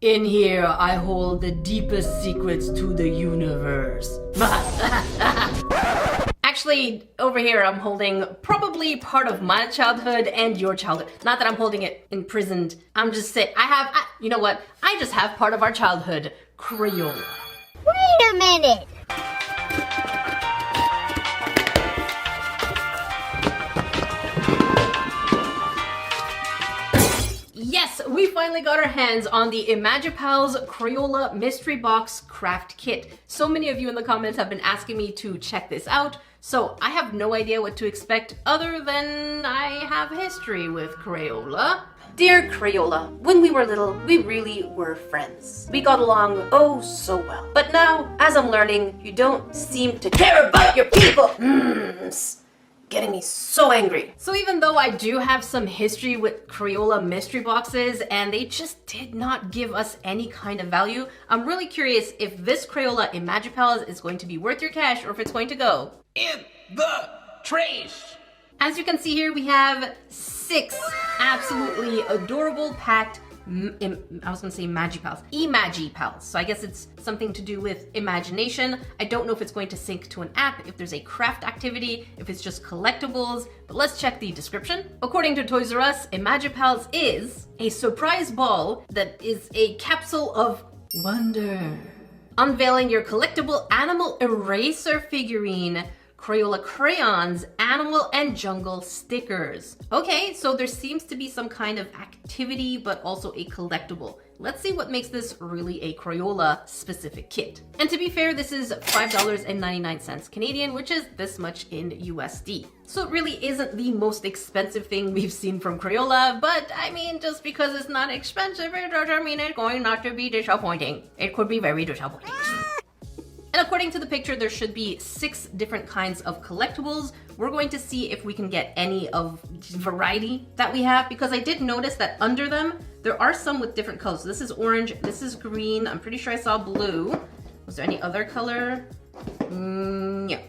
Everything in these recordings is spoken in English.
In here, I hold the deepest secrets to the universe. Actually, over here, I'm holding probably part of my childhood and your childhood. Not that I'm holding it imprisoned. I'm just saying, you know what? I just have part of our childhood, Crayola. Wait a minute. Yes, we finally got our hands on the Imagipals Crayola Mystery Box Craft Kit. So many of you in the comments have been asking me to check this out, so I have no idea what to expect other than I have history with Crayola. Dear Crayola, when we were little, we really were friends. We got along oh so well. But now, as I'm learning, you don't seem to care about your people. Getting me so angry. So even though I do have some history with Crayola mystery boxes and they just did not give us any kind of value, I'm really curious if this Crayola Imagipals is going to be worth your cash or if it's going to go in the trash. As you can see here, we have 6 absolutely adorable packed I was gonna say Magipals, Imagipals. So I guess it's something to do with imagination. I don't know if it's going to sync to an app, if there's a craft activity, if it's just collectibles, but let's check the description. According to Toys R Us, Imagipals is a surprise ball that is a capsule of wonder. Unveiling your collectible animal eraser figurine, Crayola crayons, animal and jungle stickers. Okay, so there seems to be some kind of activity, but also a collectible. Let's see what makes this really a Crayola specific kit. And to be fair, this is $5.99 Canadian, which is this much in USD. So it really isn't the most expensive thing we've seen from Crayola, but I mean, just because it's not expensive, it doesn't mean it's going not to be disappointing. It could be very disappointing. And according to the picture, there should be 6 different kinds of collectibles. We're going to see if we can get any of the variety that we have, because I did notice that under them, there are some with different colors. So this is orange, this is green, I'm pretty sure I saw blue. Was there any other color? Yeah.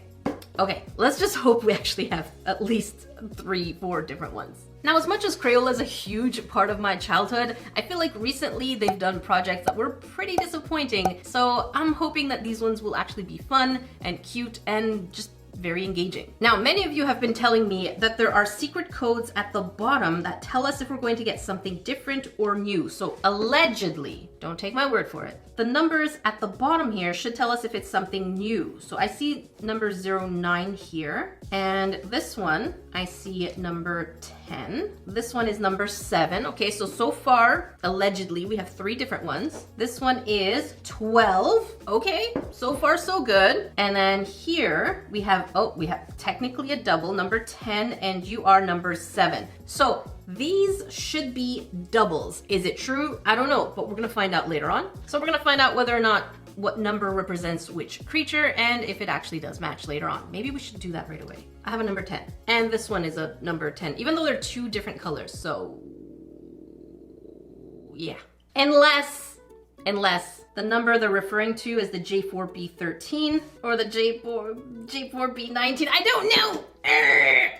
Okay, let's just hope we actually have at least 3-4 different ones. Now, as much as Crayola is a huge part of my childhood, I feel like recently they've done projects that were pretty disappointing. So I'm hoping that these ones will actually be fun and cute and just very engaging. Now, many of you have been telling me that there are secret codes at the bottom that tell us if we're going to get something different or new. So allegedly, don't take my word for it, the numbers at the bottom here should tell us if it's something new. So I see number 09 here, and this one, I see number 10. This one is number 7. Okay, so far, allegedly, we have 3 different ones. This one is 12. Okay, so far so good. And then here we have technically a double, number 10, and you are number 7. So these should be doubles. Is it true? I don't know, but we're gonna find out later on. So we're gonna find out whether or not what number represents which creature and if it actually does match later on. Maybe we should do that right away. I have a number 10, and this one is a number 10, even though they're 2 different colors, so yeah. Unless the number they're referring to is the J4B13 or the J4B19. I don't know.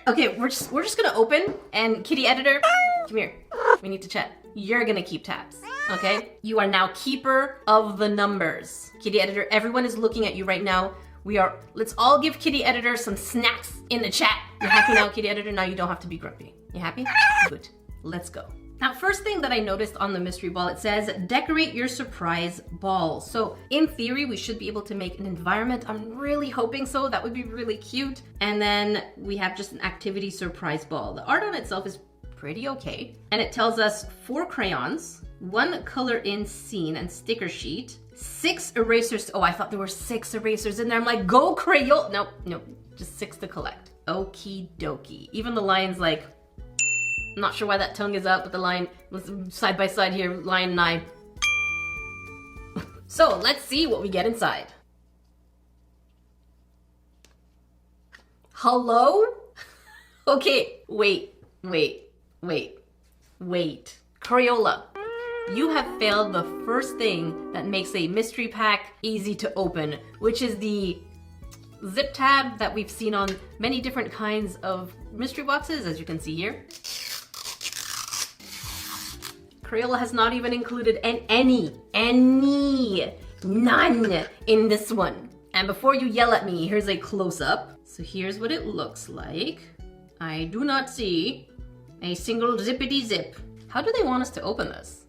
Okay, we're just gonna open, and Kitty Editor, come here. We need to chat. You're gonna keep tabs, okay? You are now keeper of the numbers. Kitty Editor, everyone is looking at you right now. Let's all give Kitty Editor some snacks in the chat. You're happy now, Kitty Editor? Now you don't have to be grumpy. You happy? Good. Let's go. Now, first thing that I noticed on the mystery ball, it says, decorate your surprise ball. So in theory, we should be able to make an environment. I'm really hoping so. That would be really cute. And then we have just an activity surprise ball. The art on itself is pretty okay. And it tells us 4 crayons, 1 color in scene and sticker sheet, 6 erasers. Oh, I thought there were 6 erasers in there. I'm like, go Crayola. Nope, just 6 to collect. Okie dokie. Even the lion's like, I'm not sure why that tongue is out, but the line was side by side here, lion and I. So let's see what we get inside. Hello? Okay, wait. Crayola, you have failed the first thing that makes a mystery pack easy to open, which is the zip tab that we've seen on many different kinds of mystery boxes, as you can see here. Crayola has not even included none in this one. And before you yell at me, here's a close-up. So here's what it looks like. I do not see a single zippity zip. How do they want us to open this?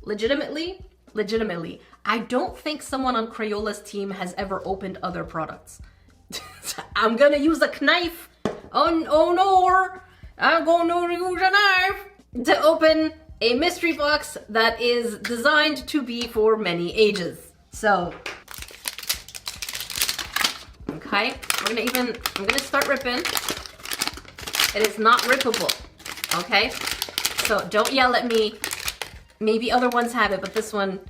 Legitimately, I don't think someone on Crayola's team has ever opened other products. I'm gonna use a knife. Oh no, I'm gonna use a knife to open a mystery box that is designed to be for many ages. So, okay, I'm gonna start ripping. It is not rippable, okay? So don't yell at me. Maybe other ones have it, but this one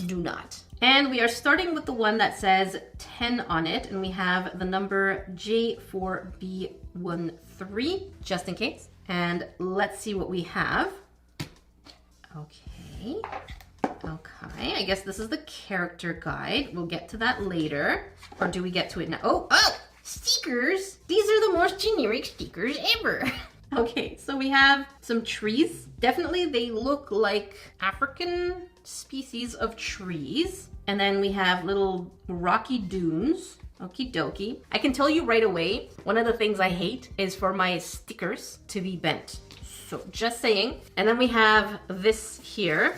do not. And we are starting with the one that says 10 on it, and we have the number J4B13, just in case. And let's see what we have. Okay, I guess this is the character guide. We'll get to that later. Or do we get to it now? Oh, stickers! These are the most generic stickers ever. Okay, so we have some trees. Definitely they look like African species of trees. And then we have little rocky dunes. Okie dokie. I can tell you right away, one of the things I hate is for my stickers to be bent. So just saying. And then we have this here.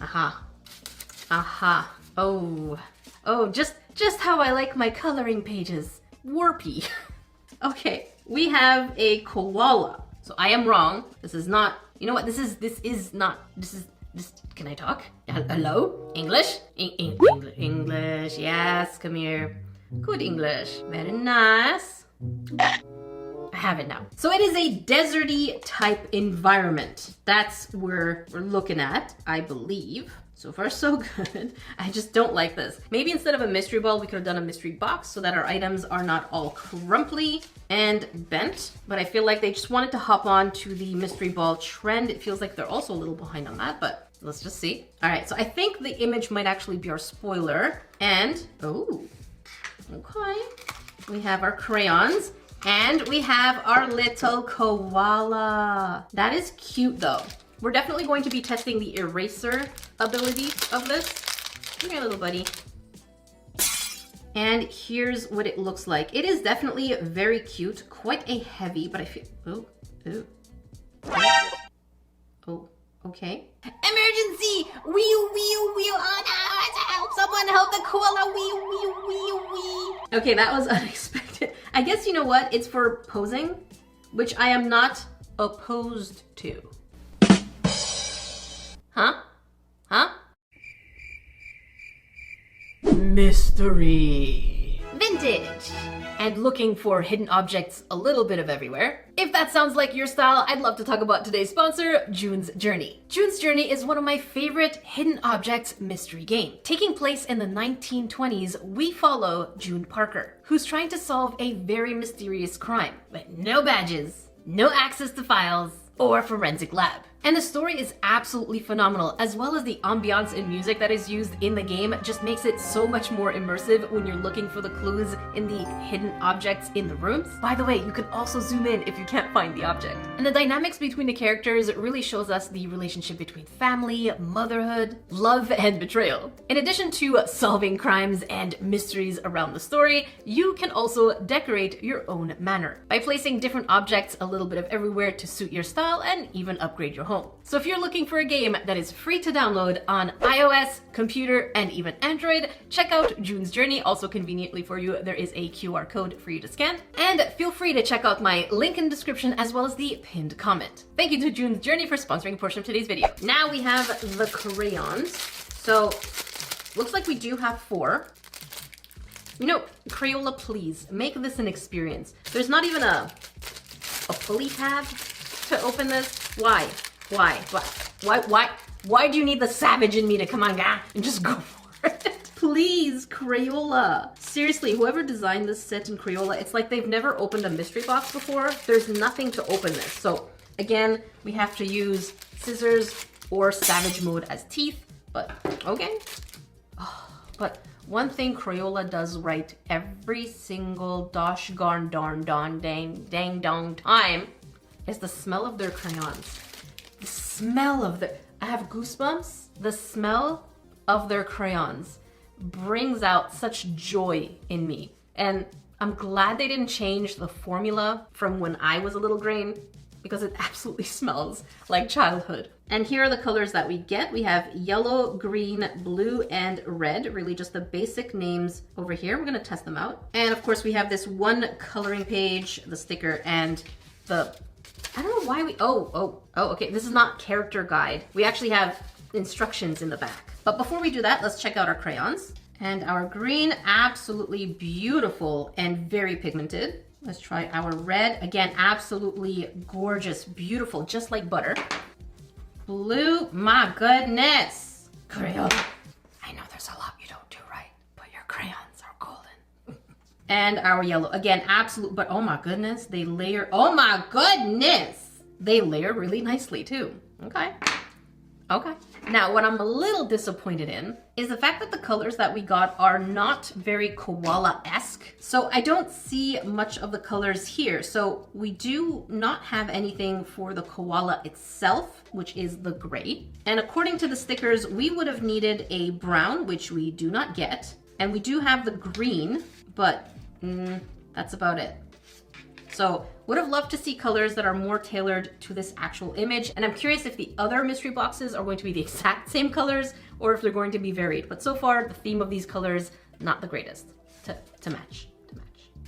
Aha. Oh, just how I like my coloring pages. Warpy. Okay, we have a koala. So I am wrong. This is not, you know what? This is, can I talk? Hello? English? English, yes, come here. Good English, very nice. I have it now. So it is a deserty type environment. That's where we're looking at, I believe. So far, so good. I just don't like this. Maybe instead of a mystery ball, we could have done a mystery box so that our items are not all crumply and bent. But I feel like they just wanted to hop on to the mystery ball trend. It feels like they're also a little behind on that, but let's just see. All right, so I think the image might actually be our spoiler. And, oh, okay. We have our crayons and we have our little koala. That is cute though. We're definitely going to be testing the eraser ability of this. Come here, little buddy. And here's what it looks like. It is definitely very cute, quite a heavy, but I feel, oh, okay. Emergency! Wheel, oh no, someone help the koala, wheel. Okay, that was unexpected. I guess you know what? It's for posing, which I am not opposed to. Huh? Mystery. Vintage. And looking for hidden objects a little bit of everywhere. If that sounds like your style, I'd love to talk about today's sponsor, June's Journey. June's Journey is one of my favorite hidden objects mystery game. Taking place in the 1920s, we follow June Parker, who's trying to solve a very mysterious crime, but no badges, no access to files, or forensic lab. And the story is absolutely phenomenal, as well as the ambiance and music that is used in the game just makes it so much more immersive when you're looking for the clues in the hidden objects in the rooms. By the way, you can also zoom in if you can't find the object. And the dynamics between the characters really shows us the relationship between family, motherhood, love, and betrayal. In addition to solving crimes and mysteries around the story, you can also decorate your own manor by placing different objects a little bit of everywhere to suit your style and even upgrade your home. So if you're looking for a game that is free to download on iOS, computer, and even Android, check out June's Journey. Also conveniently for you, there is a QR code for you to scan. And feel free to check out my link in the description as well as the pinned comment. Thank you to June's Journey for sponsoring a portion of today's video. Now we have the crayons. So looks like we do have 4. You know, Crayola, please make this an experience. There's not even a pulley tab to open this. Why do you need the savage in me to come on, guy, and just go for it? Please, Crayola. Seriously, whoever designed this set in Crayola, it's like they've never opened a mystery box before. There's nothing to open this. So again, we have to use scissors or savage mode as teeth, but okay. Oh, but one thing Crayola does right every single gosh darn darn dang dong time is the smell of their crayons. The smell of their, I have goosebumps. The smell of their crayons brings out such joy in me. And I'm glad they didn't change the formula from when I was a little grain, because it absolutely smells like childhood. And here are the colors that we get. We have yellow, green, blue, and red, really just the basic names over here. We're gonna test them out. And of course we have this one coloring page, the sticker, and the, I don't know why we, okay, this is not character guide. We actually have instructions in the back. But before we do that, let's check out our crayons. And our green, absolutely beautiful and very pigmented. Let's try our red. Again, absolutely gorgeous, beautiful, just like butter. Blue, my goodness. Crayola. I know there's a lot you don't do right, but your crayons are golden. And our yellow, again, absolute, but oh my goodness, they layer, oh my goodness. They layer really nicely too. Okay. Okay. Now, what I'm a little disappointed in is the fact that the colors that we got are not very koala-esque. So I don't see much of the colors here. So we do not have anything for the koala itself, which is the gray. And according to the stickers, we would have needed a brown, which we do not get. And we do have the green, but that's about it. So would have loved to see colors that are more tailored to this actual image. And I'm curious if the other mystery boxes are going to be the exact same colors or if they're going to be varied. But so far, the theme of these colors, not the greatest to match.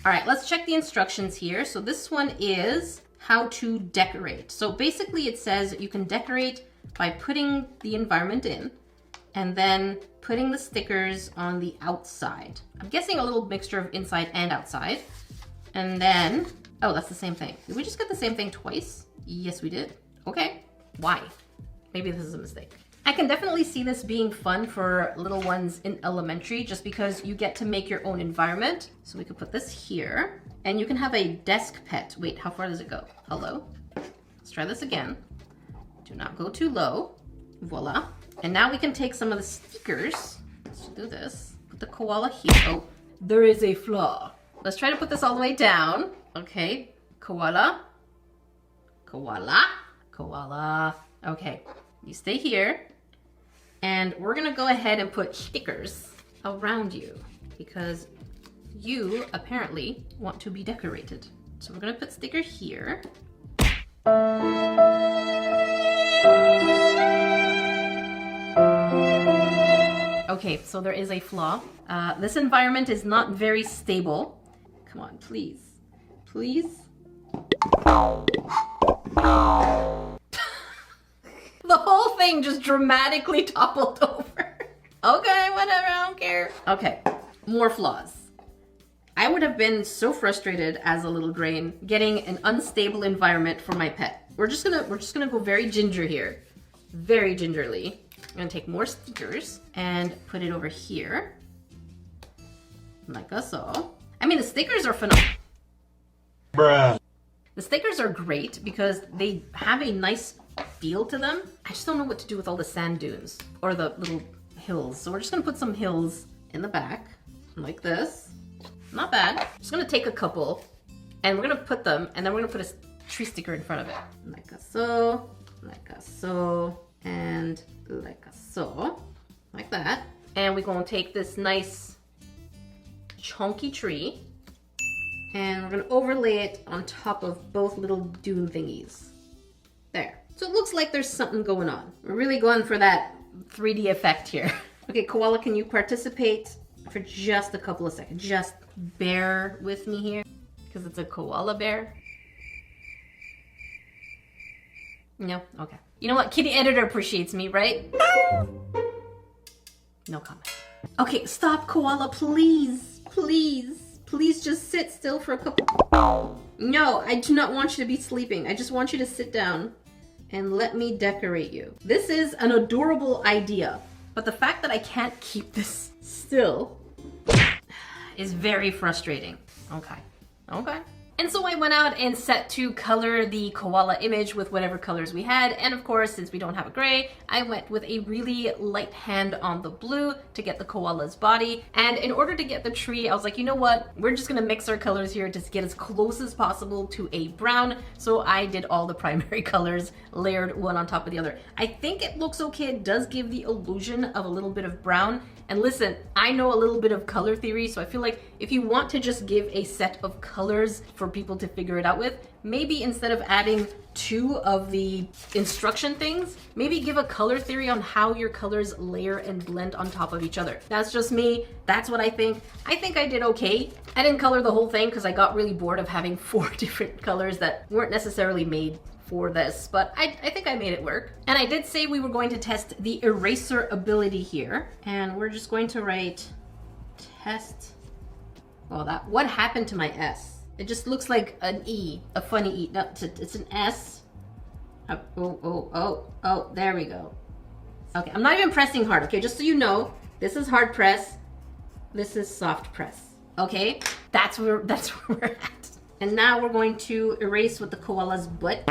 All right, let's check the instructions here. So this one is how to decorate. So basically it says you can decorate by putting the environment in and then putting the stickers on the outside. I'm guessing a little mixture of inside and outside. And then, oh, that's the same thing. Did we just get the same thing twice? Yes, we did. Okay, why? Maybe this is a mistake. I can definitely see this being fun for little ones in elementary just because you get to make your own environment. So we could put this here and you can have a desk pet. Wait, how far does it go? Hello? Let's try this again. Do not go too low. Voila. And now we can take some of the stickers. Let's do this. Put the koala here. Oh, there is a flaw. Let's try to put this all the way down. Okay, koala, koala, koala. Okay, you stay here. And we're gonna go ahead and put stickers around you because you apparently want to be decorated. So we're gonna put sticker here. Okay, so there is a flaw. This environment is not very stable. Come on, please. Please? The whole thing just dramatically toppled over. Okay, whatever, I don't care. Okay, more flaws. I would have been so frustrated as a little grain getting an unstable environment for my pet. We're just gonna go very ginger here. Very gingerly. I'm gonna take more stickers and put it over here. Like so. I mean, the stickers are phenomenal. Bruh. The stickers are great because they have a nice feel to them. I just don't know what to do with all the sand dunes or the little hills. So we're just gonna put some hills in the back like this. Not bad. Just gonna take a couple and we're gonna put them and then we're gonna put a tree sticker in front of it. Like so, and like so, like that. And we're gonna take this nice chunky tree and we're gonna overlay it on top of both little dune thingies. There. So it looks like there's something going on. We're really going for that 3D effect here. Okay, koala, can you participate for just a couple of seconds? Just bear with me here because it's a koala bear. No? Okay. You know what? Kitty editor appreciates me, right? No comment. Okay, stop, koala, please. Please. Please just sit still for a couple. No, I do not want you to be sleeping. I just want you to sit down and let me decorate you. This is an adorable idea, but the fact that I can't keep this still is very frustrating. Okay. Okay. And so I went out and set to color the koala image with whatever colors we had. And of course, since we don't have a gray, I went with a really light hand on the blue to get the koala's body. And in order to get the tree, I was like, you know what? We're just gonna mix our colors here to get as close as possible to a brown. So I did all the primary colors, layered one on top of the other. I think it looks okay. It does give the illusion of a little bit of brown. And listen, I know a little bit of color theory, so I feel like if you want to just give a set of colors for people to figure it out with, maybe instead of adding 2 of the instruction things, maybe give a color theory on how your colors layer and blend on top of each other. That's just me. That's what I think. I think I did okay. I didn't color the whole thing because I got really bored of having 4 different colors that weren't necessarily made for this, but I think I made it work. And I did say we were going to test the eraser ability here, and we're just going to write test. Well, what happened to my S? It just looks like an E, a funny E. No, it's an S. Oh, there we go. Okay, I'm not even pressing hard, okay? Just so you know, this is hard press, this is soft press, okay? That's where we're at. And now we're going to erase with the koala's butt.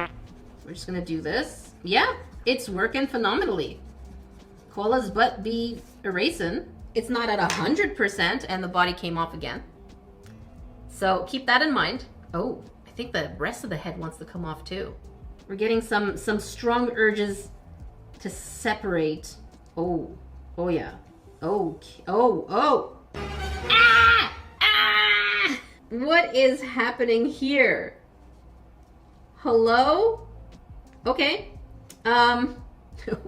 We're just gonna do this. Yeah, it's working phenomenally. Koala's butt be erasing. It's not at 100% and the body came off again. So keep that in mind. Oh, I think the rest of the head wants to come off too. We're getting some strong urges to separate. Oh yeah. Okay. Oh. Ah! What is happening here? Hello? Okay.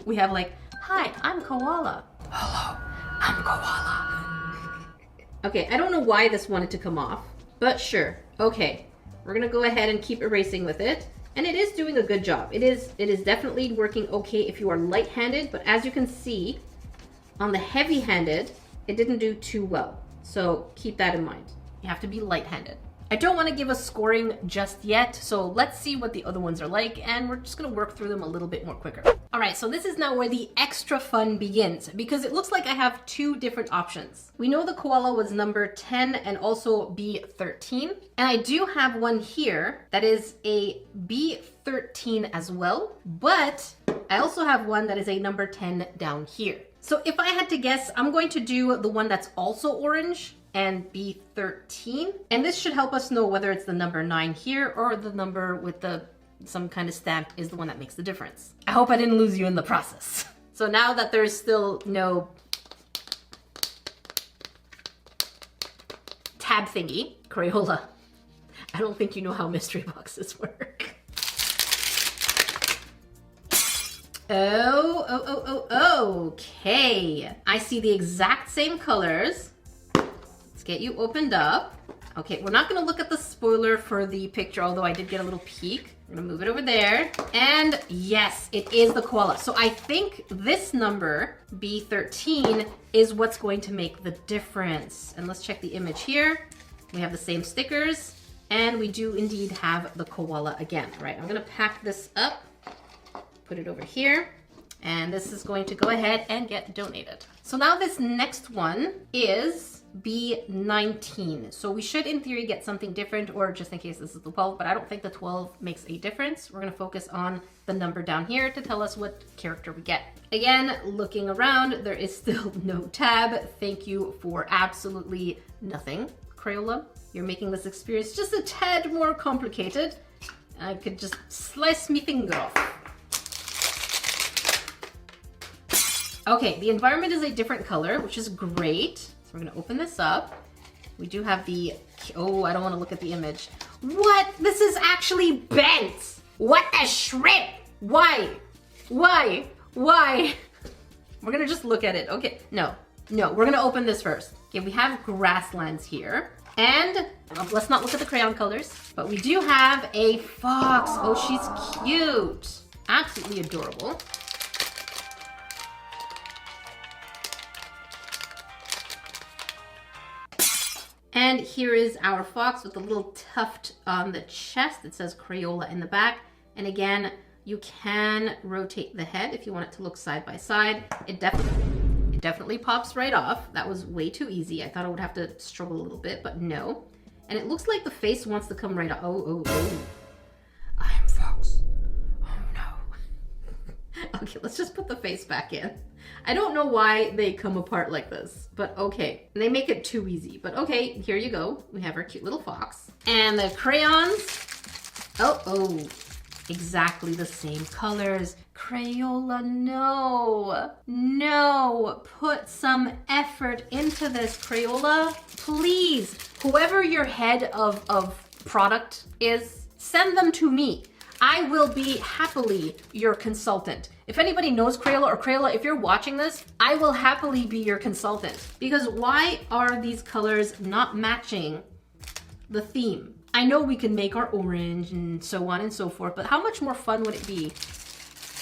We have like, hi, I'm koala. Hello, I'm koala. Okay, I don't know why this wanted to come off, but sure. Okay, we're gonna go ahead and keep erasing with it. And it is doing a good job. It is definitely working okay if you are light-handed, but as you can see, on the heavy-handed, it didn't do too well. So keep that in mind. You have to be light-handed. I don't want to give a scoring just yet, so let's see what the other ones are like, and we're just going to work through them a little bit more quicker. All right, so this is now where the extra fun begins, because it looks like I have 2 different options. We know the koala was number 10 and also B13, and I do have one here that is a B13 as well, but I also have one that is a number 10 down here. So if I had to guess, I'm going to do the one that's also orange, and B13. And this should help us know whether it's the number 9 here or the number with some kind of stamp is the one that makes the difference. I hope I didn't lose you in the process. So now that there's still no tab thingy, Crayola, I don't think you know how mystery boxes work. Okay. I see the exact same colors. Get you opened up. Okay, we're not gonna look at the spoiler for the picture, although I did get a little peek. I'm gonna move it over there. And yes, it is the koala. So I think this number, B13, is what's going to make the difference. And let's check the image here. We have the same stickers, and we do indeed have the koala again. All right, I'm gonna pack this up, put it over here, and this is going to go ahead and get donated. So now this next one is B19. So we should in theory get something different, or just in case this is the 12, but I don't think the 12 makes a difference. We're gonna focus on the number down here to tell us what character we get. Again, looking around, there is still no tab. Thank you for absolutely nothing, Crayola. You're making this experience just a tad more complicated. I could just slice me finger off. Okay, the environment is a different color, which is great. We're gonna open this up. We do have the, oh, I don't wanna look at the image. What? This is actually bent. What a shrimp. Why? Why? We're gonna just look at it. Okay, no, we're gonna open this first. Okay, we have grasslands here. And let's not look at the crayon colors, but we do have a fox. Oh, she's cute. Absolutely adorable. And here is our fox with a little tuft on the chest. It says Crayola in the back. And again, you can rotate the head if you want it to look side by side. It definitely pops right off. That was way too easy. I thought I would have to struggle a little bit, but no. And it looks like the face wants to come right up. Oh. I am Fox. Oh no. Okay, let's just put the face back in. I don't know why they come apart like this, but okay. They make it too easy, but okay, here you go. We have our cute little fox. And the crayons, oh, exactly the same colors. Crayola, no, put some effort into this, Crayola. Please, whoever your head of product is, send them to me. I will be happily your consultant. If anybody knows Crayola, or Crayola, if you're watching this, I will happily be your consultant. Because why are these colors not matching the theme? I know we can make our orange and so on and so forth, but how much more fun would it be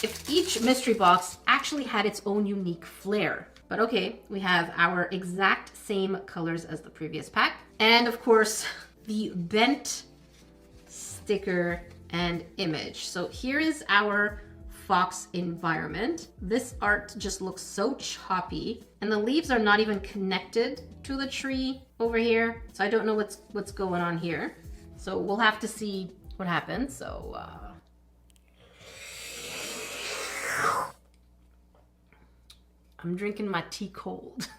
if each mystery box actually had its own unique flair? But okay, we have our exact same colors as the previous pack. And of course, the bent sticker and image. So here is our fox environment. This art just looks so choppy, and the leaves are not even connected to the tree over here. So I don't know what's going on here. So we'll have to see what happens. So I'm drinking my tea cold.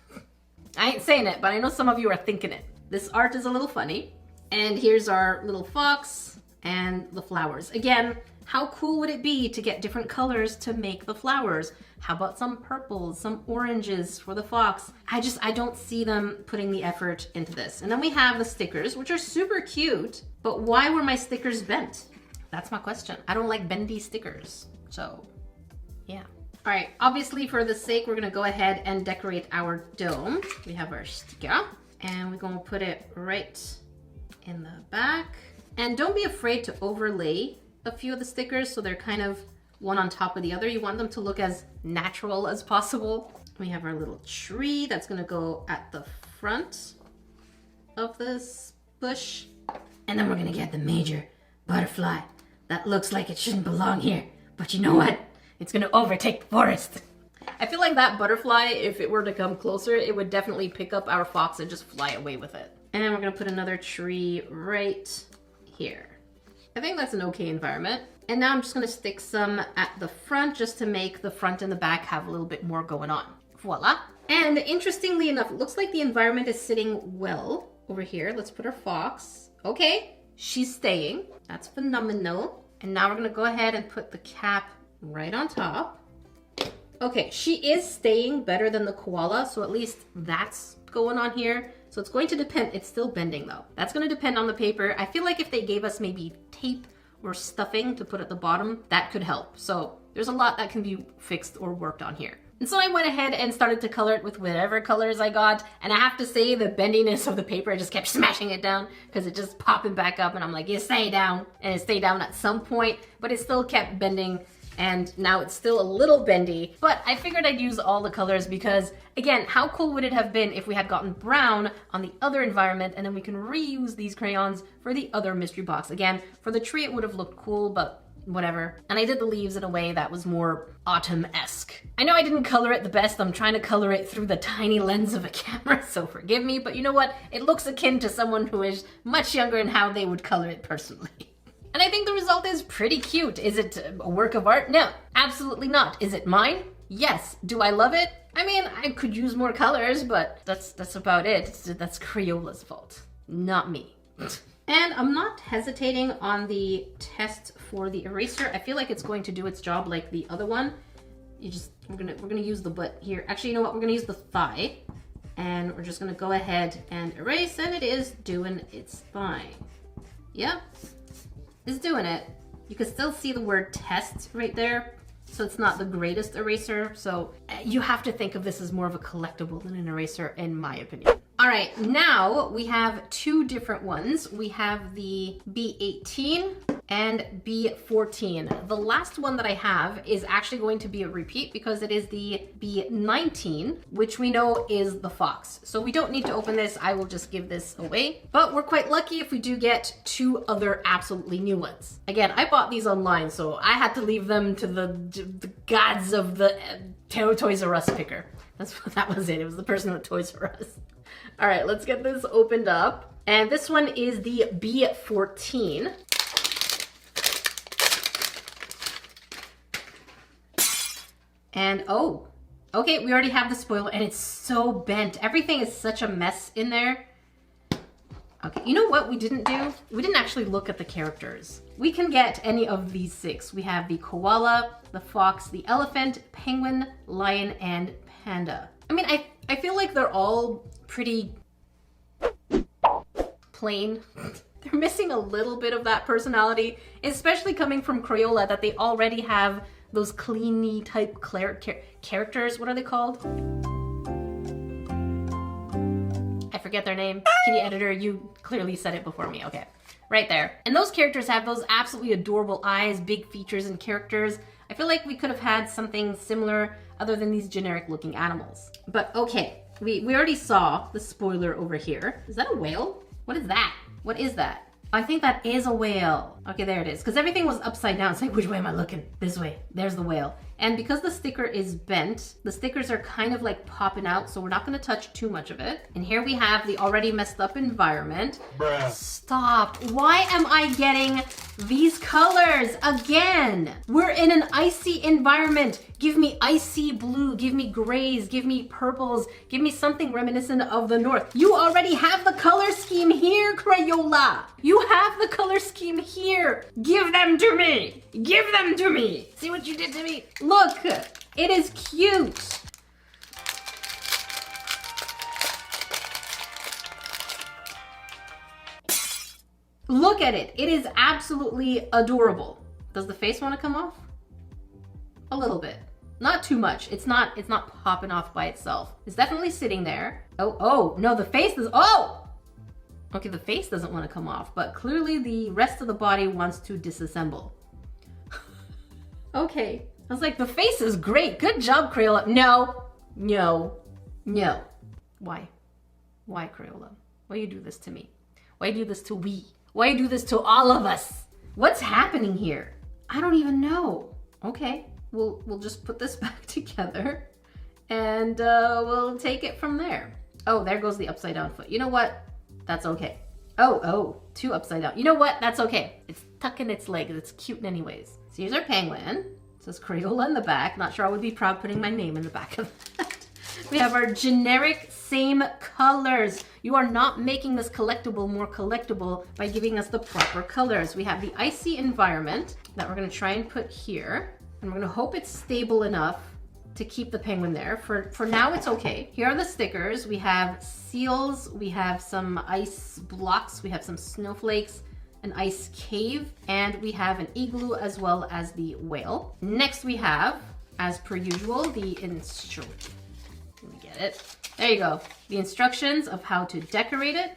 I ain't saying it, but I know some of you are thinking it. This art is a little funny. And here's our little fox and the flowers. Again, how cool would it be to get different colors to make the flowers? How about some purples, some oranges for the fox? I don't see them putting the effort into this. And then we have the stickers, which are super cute, but why were my stickers bent? That's my question. I don't like bendy stickers. So, yeah. All right, obviously for the sake, we're gonna go ahead and decorate our dome. We have our sticker, and we're gonna put it right in the back. And don't be afraid to overlay a few of the stickers so they're kind of one on top of the other. You want them to look as natural as possible. We have our little tree that's gonna go at the front of this bush. And then we're gonna get the major butterfly that looks like it shouldn't belong here. But you know what? It's gonna overtake the forest. I feel like that butterfly, if it were to come closer, it would definitely pick up our fox and just fly away with it. And then we're gonna put another tree right here. I think that's an okay environment. And now I'm just gonna stick some at the front just to make the front and the back have a little bit more going on. Voila. And interestingly enough, it looks like the environment is sitting well over here. Let's put our fox. Okay, she's staying. That's phenomenal. And now we're gonna go ahead and put the cap right on top. Okay, she is staying better than the koala, so at least that's going on here. So it's going to depend, it's still bending though. That's gonna depend on the paper. I feel like if they gave us maybe tape or stuffing to put at the bottom, that could help. So there's a lot that can be fixed or worked on here. And so I went ahead and started to color it with whatever colors I got. And I have to say the bendiness of the paper, I just kept smashing it down because it just popping back up and I'm like, you stay down. And it stayed down at some point, but it still kept bending. And now it's still a little bendy, but I figured I'd use all the colors because, again, how cool would it have been if we had gotten brown on the other environment and then we can reuse these crayons for the other mystery box. Again, for the tree it would have looked cool, but whatever. And I did the leaves in a way that was more autumn-esque. I know I didn't color it the best. I'm trying to color it through the tiny lens of a camera, so forgive me, but you know what? It looks akin to someone who is much younger in how they would color it personally. And I think the result is pretty cute. Is it a work of art? No, absolutely not. Is it mine? Yes. Do I love it? I mean, I could use more colors, but that's about it. That's Crayola's fault, not me. And I'm not hesitating on the test for the eraser. I feel like it's going to do its job like the other one. We're gonna use the butt here. Actually, you know what? We're gonna use the thigh, and we're just gonna go ahead and erase, and it is doing its thing. Yep. Is doing it. You can still see the word test right there, so it's not the greatest eraser. So you have to think of this as more of a collectible than an eraser, in my opinion. All right, now we have two different ones. We have the B18 and B14. The last one that I have is actually going to be a repeat because it is the B19, which we know is the fox. So we don't need to open this. I will just give this away. But we're quite lucky if we do get two other absolutely new ones. Again, I bought these online, so I had to leave them to the gods of the Toys R Us picker. That was it. It was the person with Toys R Us. All right, let's get this opened up. And this one is the B14. And oh, okay, we already have the spoiler and it's so bent. Everything is such a mess in there. Okay, you know what we didn't do? We didn't actually look at the characters. We can get any of these 6. We have the koala, the fox, the elephant, penguin, lion, and panda. I mean, I feel like they're all pretty plain. They're missing a little bit of that personality, especially coming from Crayola, that they already have those cleany type characters. What are they called? I forget their name. Kitty editor, you clearly said it before me. Okay, right there. And those characters have those absolutely adorable eyes, big features and characters. I feel like we could have had something similar other than these generic looking animals. But okay, we already saw the spoiler over here. Is that a whale? What is that? What is that? I think that is a whale. Okay, there it is. Because everything was upside down. It's like, which way am I looking? This way. There's the whale. And because the sticker is bent, the stickers are kind of like popping out, so we're not going to touch too much of it. And here we have the already messed up environment. Bruh. Stop. Why am I getting these colors again? We're in an icy environment. Give me icy blue, give me grays, give me purples, give me something reminiscent of the north. You already have the color scheme here, Crayola. You have the color scheme here. Give them to me. Give them to me. See what you did to me? Look, it is cute. Look at it. It is absolutely adorable. Does the face want to come off? A little bit. Not too much. It's not popping off by itself. It's definitely sitting there. Oh, no, the face is, oh! Okay, the face doesn't want to come off, but clearly the rest of the body wants to disassemble. Okay. I was like, the face is great. Good job, Crayola. No. Why? Why, Crayola? Why you do this to me? Why you do this to we? Why you do this to all of us? What's happening here? I don't even know. Okay. We'll just put this back together and we'll take it from there. Oh, there goes the upside down foot. You know what? That's okay. Oh, 2 upside down. You know what? That's okay. It's tucking its leg. It's cute anyways. So here's our penguin. It says Crayola in the back. Not sure I would be proud putting my name in the back of that. We have our generic same colors. You are not making this collectible more collectible by giving us the proper colors. We have the icy environment that we're gonna try and put here. And we're gonna hope it's stable enough to keep the penguin there. For now, it's okay. Here are the stickers. We have seals, we have some ice blocks, we have some snowflakes, an ice cave, and we have an igloo as well as the whale. Next we have, as per usual, the Let me get it. There you go. The instructions of how to decorate it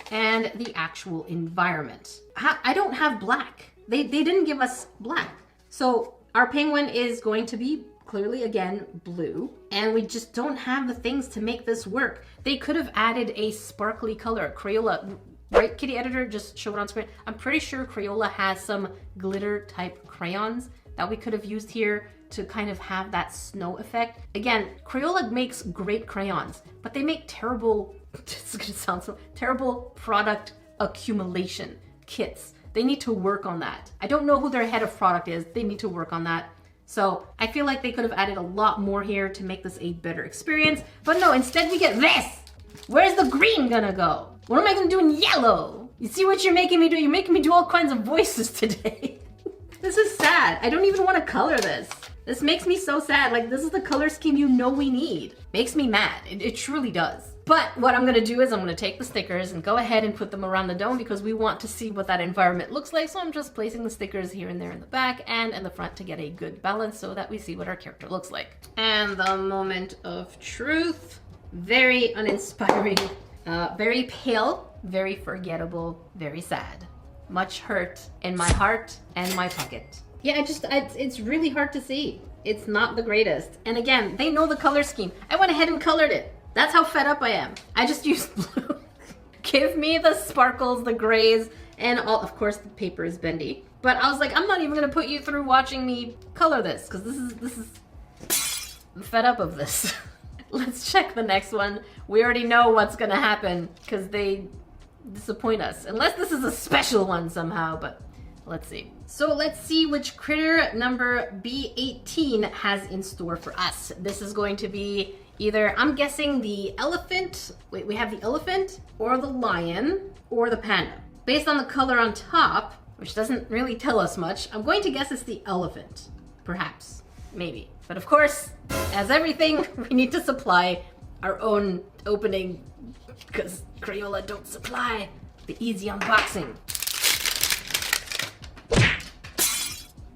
and the actual environment. I don't have black. They didn't give us black. So our penguin is going to be clearly, again, blue, and we just don't have the things to make this work. They could have added a sparkly color. Crayola, right, Kitty Editor, just show it on screen. I'm pretty sure Crayola has some glitter type crayons that we could have used here to kind of have that snow effect. Again, Crayola makes great crayons, but they make terrible, it's gonna sound so, terrible product accumulation kits. They need to work on that. I don't know who their head of product is. They need to work on that. So I feel like they could have added a lot more here to make this a better experience. But no, instead we get this. Where's the green gonna go? What am I gonna do in yellow? You see what you're making me do? You're making me do all kinds of voices today. This is sad. I don't even want to color this. This makes me so sad. Like, this is the color scheme you know we need. Makes me mad. It truly does. But what I'm gonna do is I'm gonna take the stickers and go ahead and put them around the dome because we want to see what that environment looks like. So I'm just placing the stickers here and there in the back and in the front to get a good balance so that we see what our character looks like. And the moment of truth. Very uninspiring, very pale, very forgettable, very sad. Much hurt in my heart and my pocket. Yeah, it's really hard to see. It's not the greatest. And again, they know the color scheme. I went ahead and colored it. That's how fed up I am. I just used blue. Give me the sparkles, the grays, and all, of course the paper is bendy. But I was like, I'm not even gonna put you through watching me color this, because this is, I'm fed up of this. Let's check the next one. We already know what's gonna happen, because they disappoint us. Unless this is a special one somehow, but let's see. So let's see which critter number B18 has in store for us. This is going to be either, I'm guessing the elephant. Wait, we have the elephant or the lion or the panda. Based on the color on top, which doesn't really tell us much, I'm going to guess it's the elephant. Perhaps, maybe. But of course, as everything, we need to supply our own opening because Crayola don't supply the easy unboxing.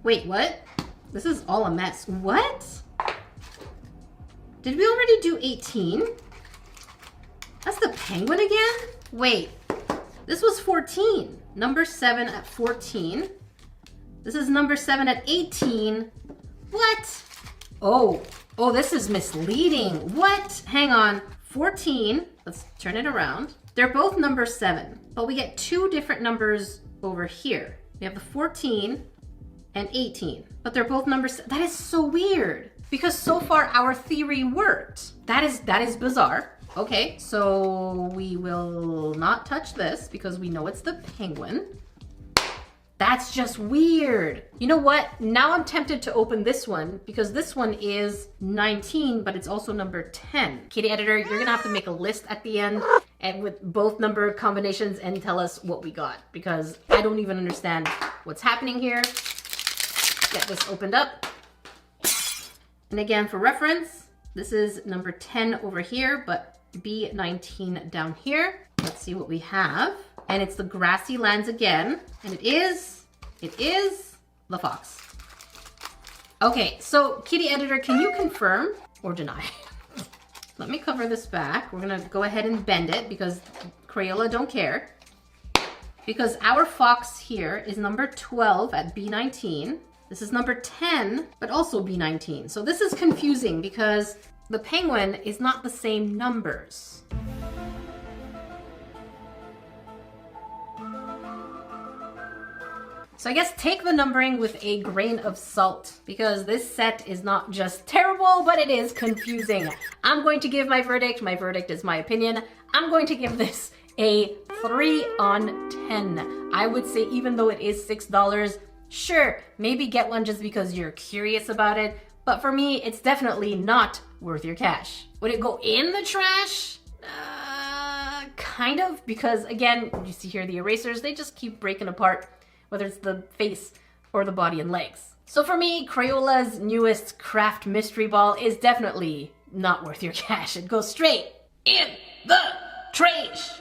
Wait, what? This is all a mess. What? Did we already do 18? That's the penguin again? Wait, this was 14. Number 7 at 14. This is number 7 at 18. What? Oh, this is misleading. What? Hang on. 14. Let's turn it around. They're both number 7, but we get 2 different numbers over here. We have the 14 and 18, but they're both number 7. That is so weird because so far our theory worked. That is bizarre. Okay, so we will not touch this because we know it's the penguin. That's just weird. You know what? Now I'm tempted to open this one because this one is 19, but it's also number 10. Kitty editor, you're gonna have to make a list at the end and with both number combinations and tell us what we got because I don't even understand what's happening here. Get this opened up. And again, for reference, this is number 10 over here, but B19 down here. Let's see what we have. And it's the grassy lands again. And it is the fox. Okay, so kitty editor, can you confirm or deny? Let me cover this back. We're gonna go ahead and bend it because Crayola don't care. Because our fox here is number 12 at B19. This is number 10, but also B19. So this is confusing because the penguin is not the same numbers. So I guess take the numbering with a grain of salt because this set is not just terrible, but it is confusing. I'm going to give my verdict. My verdict is my opinion. I'm going to give this a 3 on 10. I would say even though it is $6, sure, maybe get one just because you're curious about it. But for me, it's definitely not worth your cash. Would it go in the trash? Kind of, because again, you see here the erasers, they just keep breaking apart, whether it's the face or the body and legs. So for me, Crayola's newest craft mystery ball is definitely not worth your cash. It goes straight In the trash.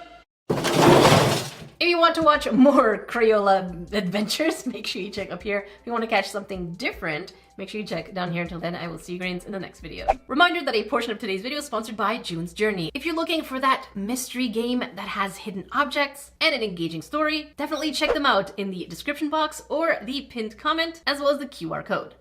If you want to watch more Crayola adventures, make sure you check up here. If you want to catch something different, make sure you check down here. Until then, I will see you grains in the next video. Reminder that a portion of today's video is sponsored by June's Journey. If you're looking for that mystery game that has hidden objects and an engaging story, definitely check them out in the description box or the pinned comment, as well as the QR code.